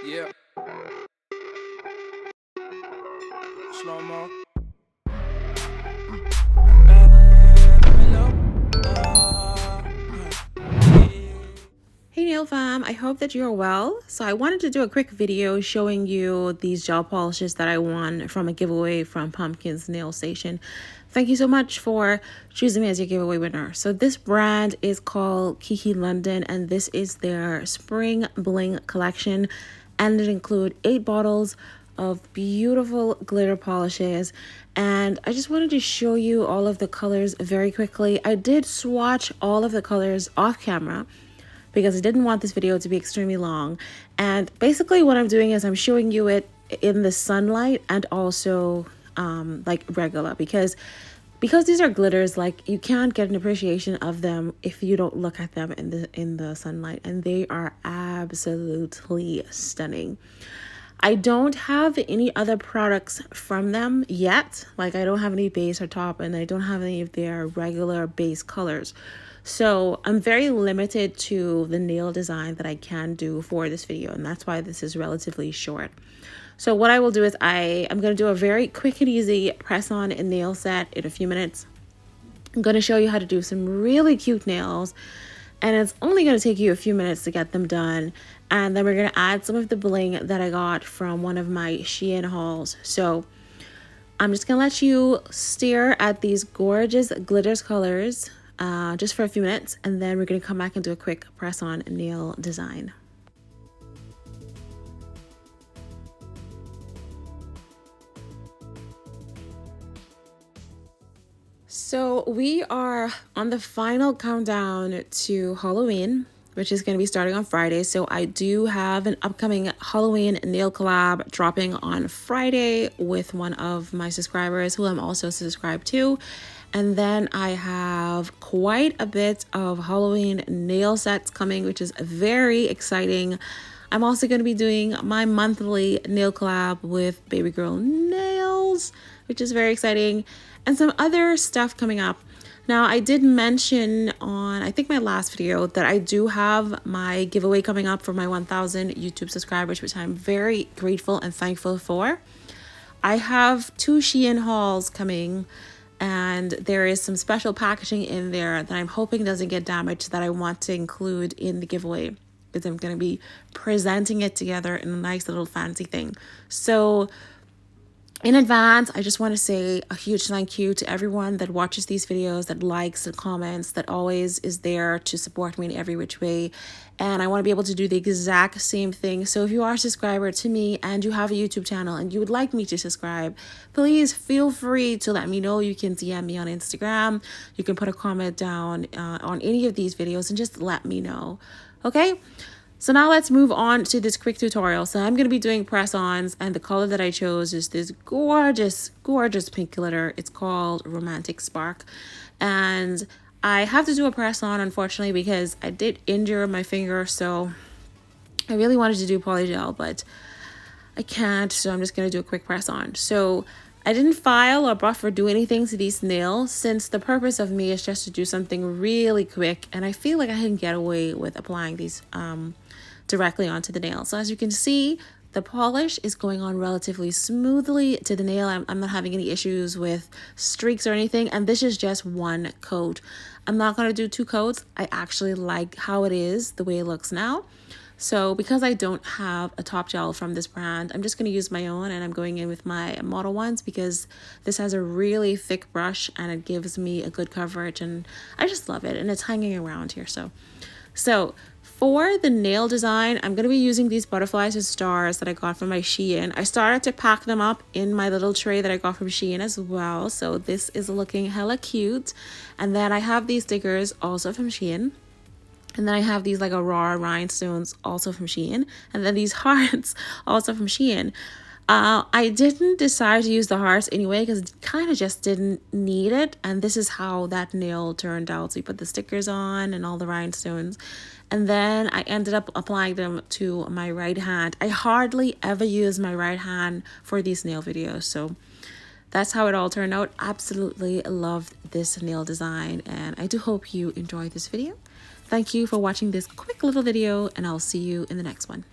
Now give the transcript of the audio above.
Yeah. Slow mo. Hey nail fam, I hope that you're well. So I wanted to do a quick video showing you these gel polishes that I won from a giveaway from Pumpkin's Nail Station. Thank you so much for choosing me as your giveaway winner. So this brand is called Kiki London and this is their Spring Bling Collection, and it includes 8 bottles of beautiful glitter polishes, and I just wanted to show you all of the colors very quickly. I did swatch all of the colors off camera because I didn't want this video to be extremely long. And basically what I'm doing is I'm showing you it in the sunlight and also like regular, because these are glitters, like you can't get an appreciation of them if you don't look at them in the sunlight, and they are absolutely stunning. I don't have any other products from them yet. Like I don't have any base or top, and I don't have any of their regular base colors. So I'm very limited to the nail design that I can do for this video, and that's why this is relatively short. So what I will do is I'm going to do a very quick and easy press on and nail set in a few minutes. I'm going to show you how to do some really cute nails, and it's only going to take you a few minutes to get them done. And then we're going to add some of the bling that I got from one of my SheIn hauls. So I'm just going to let you stare at these gorgeous glitters colors just for a few minutes, and then we're going to come back and do a quick press on nail design. So we are on the final countdown to Halloween, which is going to be starting on Friday. So I do have an upcoming Halloween nail collab dropping on Friday with one of my subscribers who I'm also subscribed to. And then I have quite a bit of Halloween nail sets coming, which is very exciting. I'm also going to be doing my monthly nail collab with Baby Girl Nails, which is very exciting, and some other stuff coming up. Now, I did mention on, I think, my last video that I do have my giveaway coming up for my 1,000 YouTube subscribers, which I'm very grateful and thankful for. I have 2 SheIn hauls coming, and there is some special packaging in there that I'm hoping doesn't get damaged that I want to include in the giveaway, because I'm going to be presenting it together in a nice little fancy thing. So in advance, I just want to say a huge thank you to everyone that watches these videos, that likes and comments, that always is there to support me in every which way. And I want to be able to do the exact same thing. So if you are a subscriber to me and you have a YouTube channel and you would like me to subscribe, please feel free to let me know. You can DM me on Instagram. You can put a comment down on any of these videos and just let me know. Okay? So now let's move on to this quick tutorial. So I'm going to be doing press-ons, and the color that I chose is this gorgeous, gorgeous pink glitter. It's called Romantic Spark. And I have to do a press-on, unfortunately, because I did injure my finger. So I really wanted to do polygel, but I can't. So I'm just going to do a quick press-on. So I didn't file or buff or do anything to these nails, since the purpose of me is just to do something really quick, and I feel like I can get away with applying these directly onto the nail. So as you can see, the polish is going on relatively smoothly to the nail. I'm not having any issues with streaks or anything, and this is just one coat. I'm not going to do 2 coats. I actually like how it is, the way it looks now. So because I don't have a top gel from this brand, I'm just going to use my own, and I'm going in with my Model ones because this has a really thick brush and it gives me a good coverage, and I just love it, and it's hanging around here. So for the nail design, I'm going to be using these butterflies and stars that I got from my SheIn. I started to pack them up in my little tray that I got from SheIn as well. So this is looking hella cute. And then I have these stickers also from SheIn. And then I have these like Aurora rhinestones also from SheIn. And then these hearts also from SheIn. I didn't decide to use the hearts anyway because it kind of just didn't need it. And this is how that nail turned out. So you put the stickers on and all the rhinestones. And then I ended up applying them to my right hand. I hardly ever use my right hand for these nail videos. So that's how it all turned out. Absolutely loved this nail design. And I do hope you enjoyed this video. Thank you for watching this quick little video, and I'll see you in the next one.